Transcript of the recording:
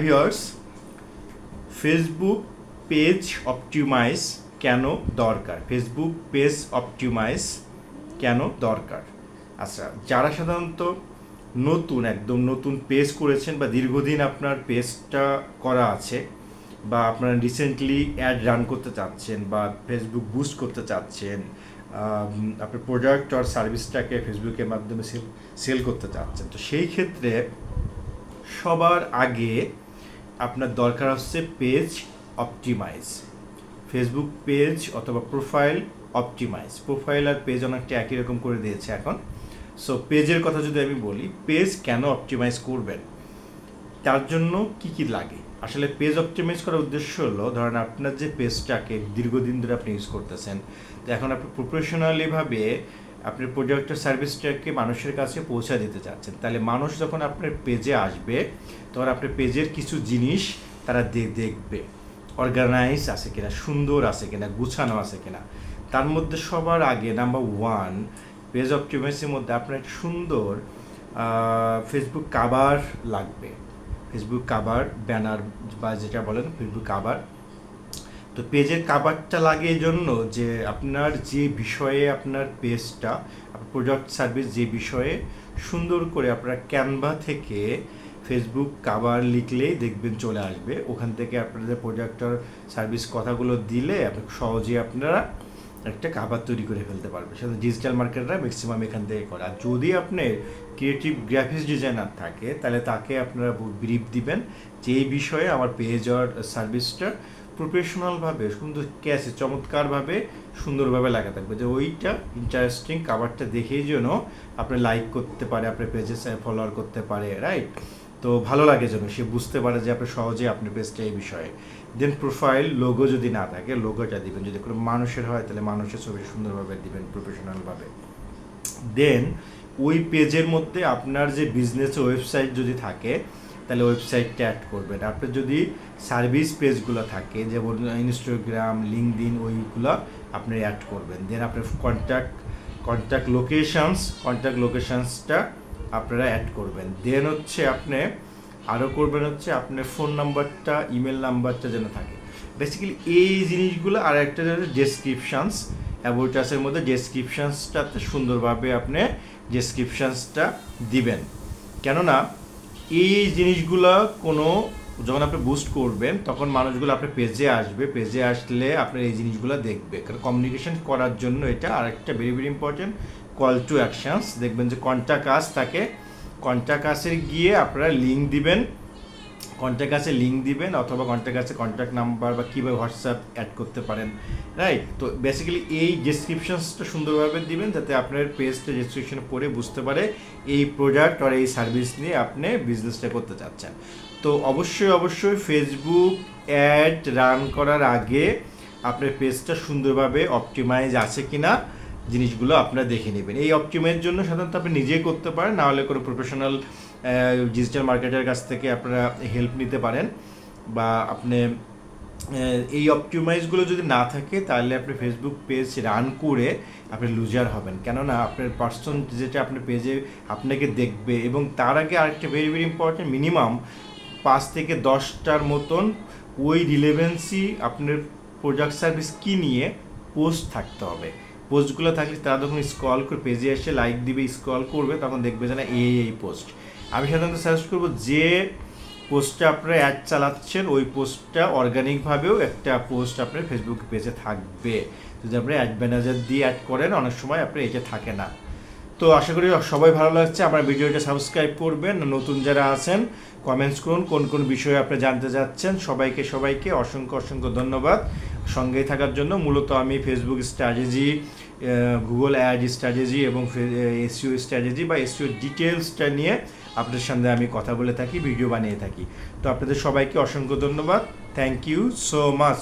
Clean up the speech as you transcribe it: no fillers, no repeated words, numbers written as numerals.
Viewers, Facebook page optimise কেন দরকার? Facebook page optimise কেন দরকার? আচ্ছা, যারা সাধারণত একদম নতুন পেজ করেছেন বা দীর্ঘদিন আপনার পেজটা করা আছে বা আপনারা রিসেন্টলি অ্যাড রান করতে চাচ্ছেন বা ফেসবুক বুস্ট করতে চাচ্ছেন, আপনার প্রোডাক্ট আর সার্ভিসটাকে ফেসবুকের মাধ্যমে সেল করতে চাচ্ছেন, তো সেই ক্ষেত্রে সবার আগে আপনার দরকার হচ্ছে পেজ অপটিমাইজ। ফেসবুক পেজ অথবা প্রোফাইল অপটিমাইজ। প্রোফাইল আর পেজ অনেকটা একই রকম করে দিয়েছে এখন। সো পেজের কথা যদি আমি বলি, পেজ কেন অপটিমাইজ করবেন, তার জন্য কি কি লাগে? আসলে পেজ অপটিমাইজ করার উদ্দেশ্য হলো, ধরেন আপনার যে পেজটাকে দীর্ঘদিন ধরে আপনি ইউজ করতেছেন, তো এখন আপনি প্রফেশনালিভাবে আপনি প্রোডাক্টের সার্ভিসটাকে মানুষের কাছে পৌঁছে দিতে চাচ্ছেন। তাহলে মানুষ যখন আপনার পেজে আসবে, তখন আপনার পেজের কিছু জিনিস তারা দেখবে, অর্গানাইজ আছে কিনা, সুন্দর আছে কিনা, গুছানো আছে কিনা। তার মধ্যে সবার আগে নাম্বার ওয়ান, পেজ অপটিমাইজের মধ্যে আপনার একটা সুন্দর ফেসবুক কাভার লাগবে। ফেসবুক কাভার, ব্যানার বা যেটা বলেন ফেসবুক কাভার। তো পেজের কাভারটা লাগে এই জন্য যে আপনার যে বিষয়ে আপনার পেজটা, প্রোডাক্ট সার্ভিস যে বিষয়ে সুন্দর করে আপনারা ক্যানভা থেকে ফেসবুক কাভার লিখলেই দেখবেন চলে আসবে। ওখান থেকে আপনাদের প্রোডাক্ট সার্ভিস কথাগুলো দিলে আপনি সহজে আপনারা একটা কাভার তৈরি করে ফেলতে পারবে। সেটা ডিজিটাল মার্কেটাররা ম্যাক্সিমাম এখান থেকে করে। আর যদি আপনার ক্রিয়েটিভ গ্রাফিক্স ডিজাইনার থাকে, তাহলে তাকে আপনারা ব্রিফ দিবেন যে এই বিষয়ে আমার পেজ আর সার্ভিসটা প্রফেশনালভাবে সুন্দর ক্যাসে চমৎকারভাবে সুন্দরভাবে লাগা থাকবে, যে ওইটা ইন্টারেস্টিং কাভারটা দেখেই যেন আপনি লাইক করতে পারে, আপনার পেজে ফলোয়ার করতে পারে, রাইট? তো ভালো লাগে যেন সে বুঝতে পারে যে আপনি সহজে আপনার পেজটা এই বিষয়ে। দেন প্রোফাইল লোগো যদি না থাকে, লোগোটা দিবেন। যদি কোনো মানুষের হয় তাহলে মানুষের ছবি সুন্দরভাবে দিবেন, প্রফেশনালভাবে। দেন ওই পেজের মধ্যে আপনার যে বিজনেস ওয়েবসাইট যদি থাকে, তাহলে ওয়েবসাইটটা অ্যাড করবেন। আপনার যদি সার্ভিস পেজগুলো থাকে, যেমন ইনস্টাগ্রাম, লিঙ্কডইন, ওইগুলো আপনি অ্যাড করবেন। দেন আপনার কন্ট্যাক্ট লোকেশানসটা আপনারা অ্যাড করবেন। দেন হচ্ছে আপনি আরও করবেন হচ্ছে আপনার ফোন নাম্বারটা, ইমেল নাম্বারটা যেন থাকে। বেসিক্যালি এই জিনিসগুলো। আর একটা ডেসক্রিপশানস, অ্যাবোটাসের মধ্যে ডেসক্রিপশানসটাতে সুন্দরভাবে আপনি ডেসক্রিপশানসটা দিবেন। কেননা এই জিনিসগুলো যখন আপনি বুস্ট করবেন, তখন মানুষগুলো আপনার পেজে আসবে। পেজে আসলে আপনার এই জিনিসগুলো দেখবে, কারণ কমিউনিকেশন করার জন্য এটা। আরেকটা very very important, call to actions. দেখবেন যে কন্ট্যাক্ট আস থাকে, কন্ট্যাক্ট আসে গিয়ে আপনারা লিঙ্ক দিবেন, কন্ট্যাক্ট আসে লিঙ্ক দিবেন, অথবা কন্ট্যাক্ট আসে কন্ট্যাক্ট নাম্বার বা কীভাবে হোয়াটসঅ্যাপ অ্যাড করতে পারেন, রাইট? তো বেসিক্যালি এই ডেসক্রিপশনসটা সুন্দরভাবে দিবেন, যাতে আপনার পেজটা ডেসক্রিপশনে পড়ে বুঝতে পারে এই প্রোডাক্ট আর এই সার্ভিস নিয়ে আপনি বিজনেসটা করতে চাচ্ছেন। তো অবশ্যই ফেসবুক অ্যাড রান করার আগে আপনার পেজটা সুন্দরভাবে অপটিমাইজ আছে কিনা জিনিসগুলো আপনারা দেখে নেবেন। এই অপটিমাইজের জন্য সাধারণত আপনি নিজেই করতে পারেন, না হলে কোনো প্রফেশনাল ডিজিটাল মার্কেটের কাছ থেকে আপনারা হেল্প নিতে পারেন। বা আপনি এই অপটিমাইজগুলো যদি না থাকে, তাহলে আপনি ফেসবুক পেজ রান করে আপনি লুজার হবেন। কেননা আপনার পার্সন যেটা আপনার পেজে আপনাকে দেখবে, এবং তার আগে আরেকটা ভেরি ভেরি ইম্পর্টেন্ট, মিনিমাম 5 থেকে 10টার মতন ওই রিলেভেন্সি আপনার প্রোডাক্ট সার্ভিস কি নিয়ে পোস্ট থাকতে হবে। পোস্টগুলো থাকলে তারা যখন স্ক্রল করে পেজে এসে লাইক দিবে, স্ক্রল করবে, তখন দেখবে যে না এই পোস্ট। আমি সাধারণত সাজেস্ট করবো যে পোস্টটা আপনারা অ্যাড চালাচ্ছেন, ওই পোস্টটা অর্গানিকভাবেও একটা পোস্ট আপনার ফেসবুক পেজে থাকবে। যদি আপনি অ্যাড ম্যানেজার দিয়ে অ্যাড করেন, অনেক সময় আপনার এটা থাকে না। তো আশা করি সবাই ভালো লাগছে। আমার ভিডিওটা সাবস্ক্রাইব করবেন, নতুন যারা আছেন কমেন্টস করুন কোন বিষয়ে আপনি জানতে চাচ্ছেন। সবাইকে অসংখ্য ধন্যবাদ সঙ্গেই থাকার জন্য। মূলত আমি Facebook strategy, Google ad strategy এবং এসইও স্ট্র্যাটেজি বা এসইও ডিটেলসটা নিয়ে আপনাদের সামনে আমি কথা বলে থাকি, ভিডিও বানিয়ে থাকি। তো আপনাদের সবাইকে অসংখ্য ধন্যবাদ। Thank you so much.